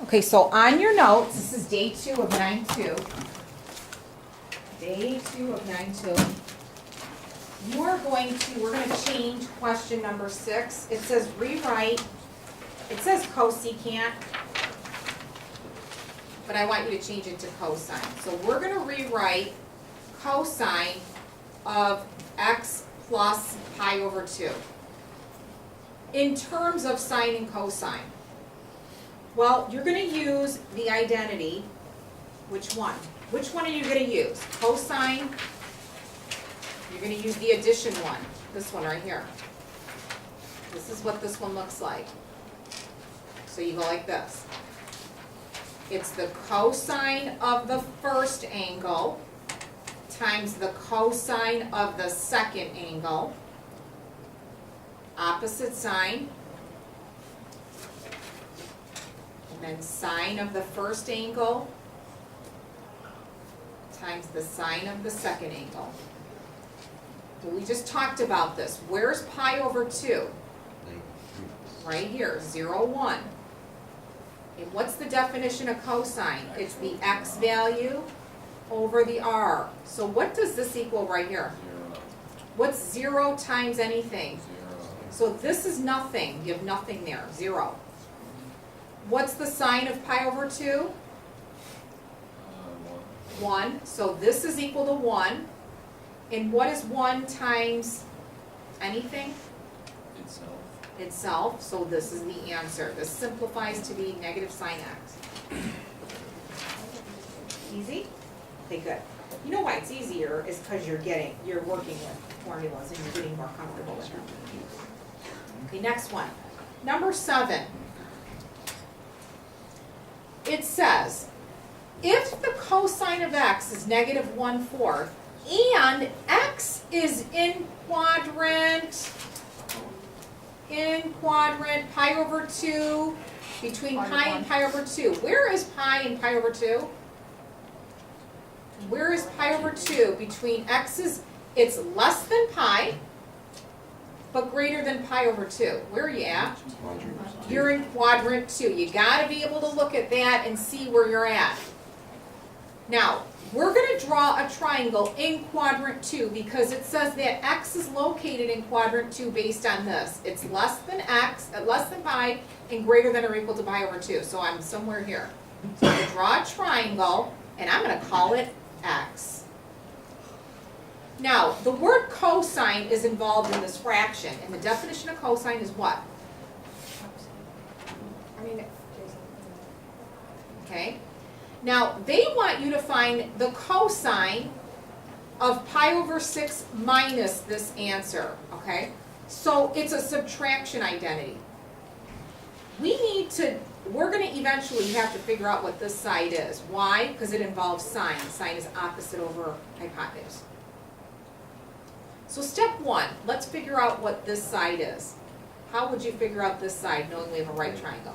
Okay, so on your notes, this is day 2 of 9-2. Day 2 of 9-2. We're going to change question number 6. It says rewrite, it says cosecant, but I want you to change it to cosine. So we're gonna rewrite cosine of x plus pi over 2 in terms of sine and cosine. Well, you're gonna use the identity. Which one? Which one are you gonna use? Cosine? You're gonna use the addition one. This one right here. This is what this one looks like. So you go like this. It's the cosine of the first angle times the cosine of the second angle. Opposite sign. And then sine of the first angle times the sine of the second angle. Well, we just talked about this. Where's pi over 2? Right here, 0, 1. And what's the definition of cosine? It's the x value over the r. So what does this equal right here? What's 0 times anything? So this is nothing. You have nothing there, 0. What's the sine of pi over 2? 1. So this is equal to 1. And what is 1 times anything? Itself. So this is the answer. This simplifies to be negative sine x. Easy? Okay, good. You know why it's easier is because you're working with formulas and you're getting more comfortable with them. Okay, next one. Number 7. It says, if the cosine of x is negative 1/4 and x is in quadrant pi over 2, between pi and pi over 2. Where is pi and pi over 2? Where is pi over 2? Between x's, it's less than pi, but greater than pi over 2. Where are you at? You're in quadrant 2. You got to be able to look at that and see where you're at. Now, we're going to draw a triangle in quadrant 2 because it says that x is located in quadrant 2 based on this. It's less than pi, and greater than or equal to pi over 2. So I'm somewhere here. So I'm going to draw a triangle, and I'm going to call it x. Now, the word cosine is involved in this fraction, and the definition of cosine is what? Okay. Now, they want you to find the cosine of pi over 6 minus this answer, okay? So it's a subtraction identity. We're going to eventually have to figure out what this side is. Why? Because it involves sine. Sine is opposite over hypotenuse. So step 1, let's figure out what this side is. How would you figure out this side knowing we have a right triangle?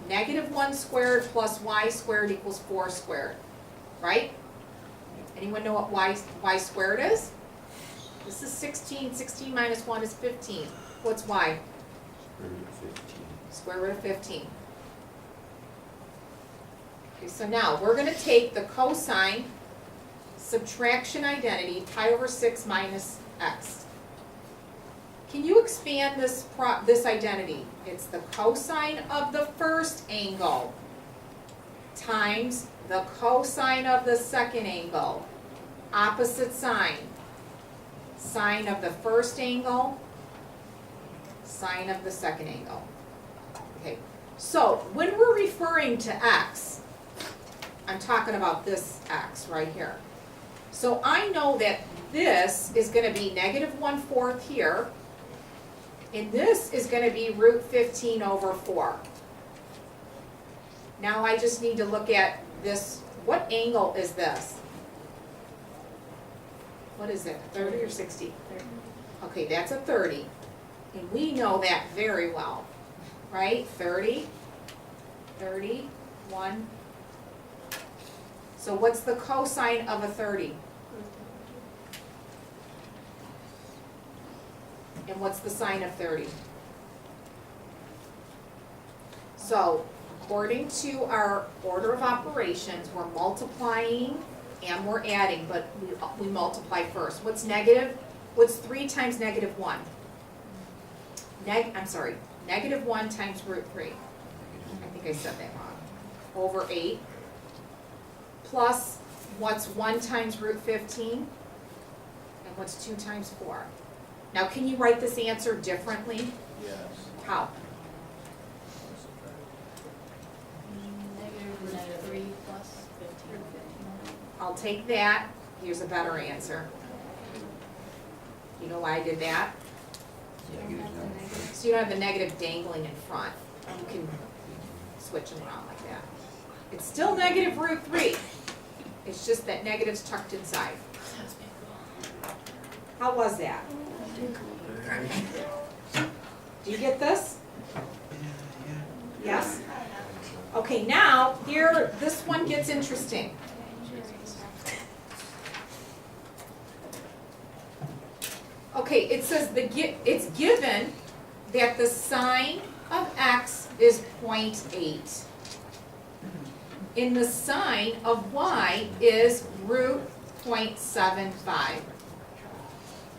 Negative 1 squared plus y squared equals 4 squared, right? Anyone know what y squared is? This is 16. 16 minus 1 is 15. What's y? Square root of 15. Okay, so now we're going to take the cosine subtraction identity, pi over 6 minus x. Can you expand this identity? It's the cosine of the first angle times the cosine of the second angle. Opposite sign. Sine of the first angle, sine of the second angle. Okay, so when we're referring to x, I'm talking about this x right here. So I know that this is going to be negative 1/4 here, and this is going to be root 15 over 4. Now I just need to look at this. What angle is this? What is it, 30 or 60? 30. Okay, that's a 30. And we know that very well, right? 30, 30, 1. So what's the cosine of a 30? And what's the sine of 30? So, according to our order of operations, we're multiplying and we're adding, but we multiply first. What's negative? What's 3 times negative 1? Negative 1 times root 3. I think I said that wrong. Over 8. Plus, what's 1 times root 15? And what's 2 times 4? Now, can you write this answer differently? Yes. How? Negative 3 plus 15. I'll take that. Here's a better answer. You know why I did that? So you don't have the negative dangling in front. You can switch them around like that. It's still negative root 3. It's just that negative's tucked inside. How was that? Do you get this? Yes? Okay, now, here, this one gets interesting. Okay, it says it's given that the sine of x is 0.8. And the sine of y is root 0.75.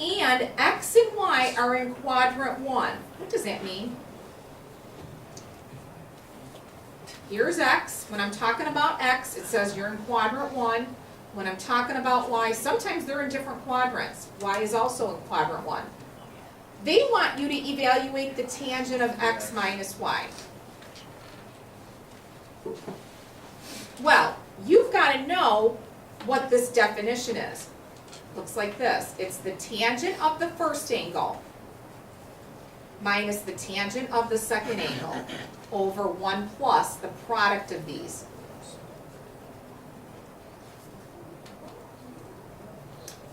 And x and y are in quadrant 1. What does that mean? Here's x. When I'm talking about x, it says you're in quadrant 1. When I'm talking about y, sometimes they're in different quadrants. Y is also in quadrant 1. They want you to evaluate the tangent of x minus y. Well, you've got to know what this definition is. Looks like this. It's the tangent of the first angle minus the tangent of the second angle over 1 plus the product of these.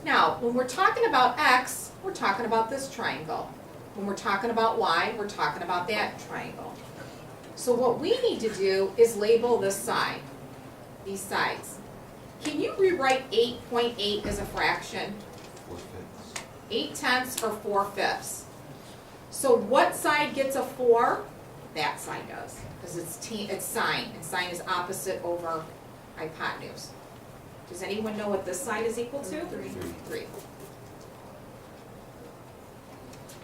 Now, when we're talking about x, we're talking about this triangle. When we're talking about y, we're talking about that triangle. So what we need to do is label this side, these sides. Can you rewrite 8.8 as a fraction? 8/10 or 4/5. So what side gets a 4? That side does, because it's sine, and sine is opposite over hypotenuse. Does anyone know what this side is equal to? 3.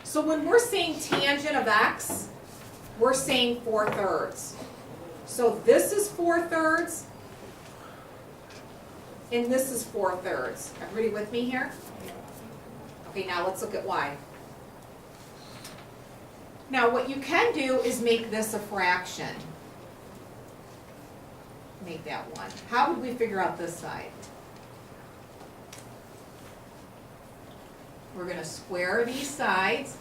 So when we're saying tangent of x, we're saying 4/3. So this is 4/3, and this is 4/3. Everybody with me here? Okay, now let's look at y. Now what you can do is make this a fraction. Make that 1. How would we figure out this side? We're going to square these sides.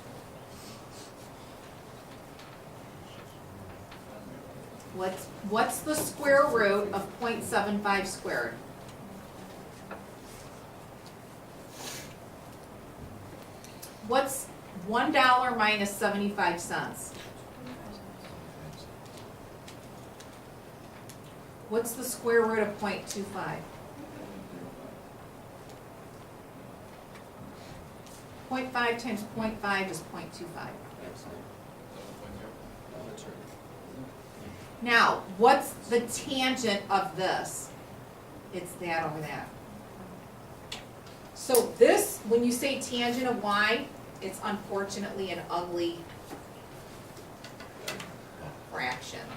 What's the square root of 0.75 squared? What's $1 minus 75 cents? What's the square root of 0.25? 0.5 times 0.5 is 0.25. Now, what's the tangent of this? It's that over that. So this, when you say tangent of y, it's unfortunately an ugly fraction.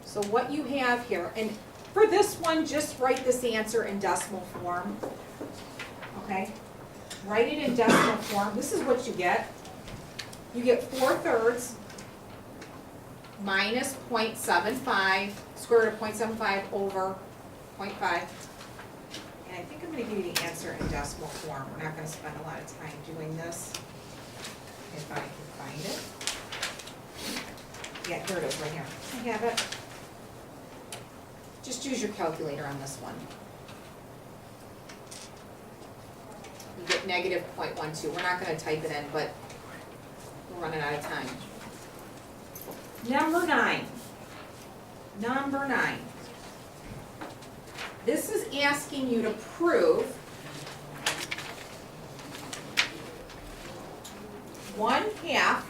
So what you have here, and for this one, just write this answer in decimal form, okay? Write it in decimal form. This is what you get. You get 4/3 minus 0.75, square root of 0.75 over 0.5. And I think I'm going to give you the answer in decimal form. We're not going to spend a lot of time doing this, if I can find it. Yeah, here it is right here. I have it. Just use your calculator on this one. You get negative 0.12. We're not going to type it in, but we're running out of time. Number 9. Number 9. This is asking you to prove 1/2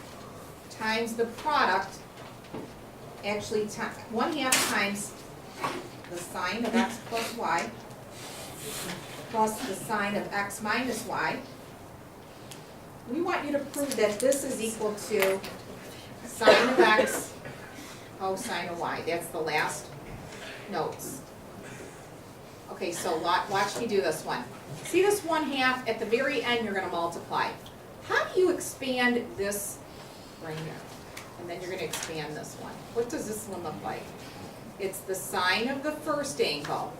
times the product, actually, 1/2 times the sine of x plus y plus the sine of x minus y. We want you to prove that this is equal to sine of x cosine of y. That's the last notes. Okay, so watch me do this one. See this 1/2, at the very end you're gonna multiply. How do you expand this right here? And then you're gonna expand this one. What does this one look like? It's the sine of the first angle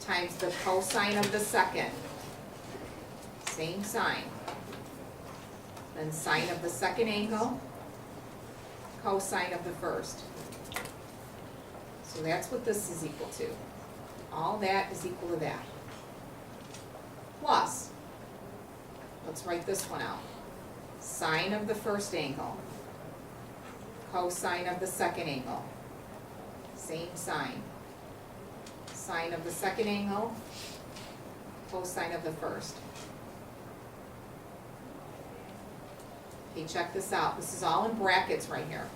times the cosine of the second. Same sign. Then sine of the second angle, cosine of the first. So that's what this is equal to. All that is equal to that. Plus, let's write this one out. Sine of the first angle, cosine of the second angle. Same sign. Sine of the second angle, cosine of the first. Okay, check this out. This is all in brackets right here.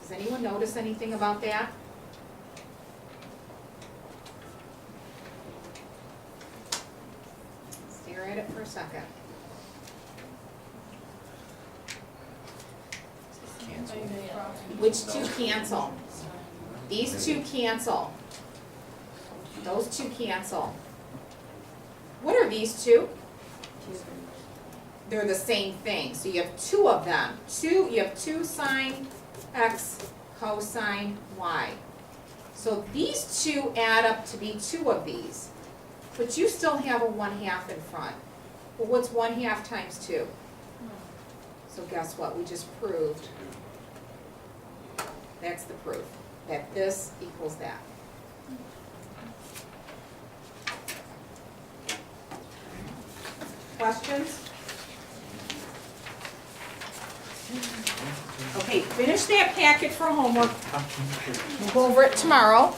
Does anyone notice anything about that? Stare at it for a second. Which two cancel? These two cancel. Those two cancel. What are these two? They're the same thing. So you have two of them. You have 2 sine x cosine y. So these two add up to be 2 of these. But you still have a 1/2 in front. Well, what's 1/2 times 2? So guess what? We just proved. That's the proof. That this equals that. Questions? Okay, finish that packet for homework. We'll go over it tomorrow.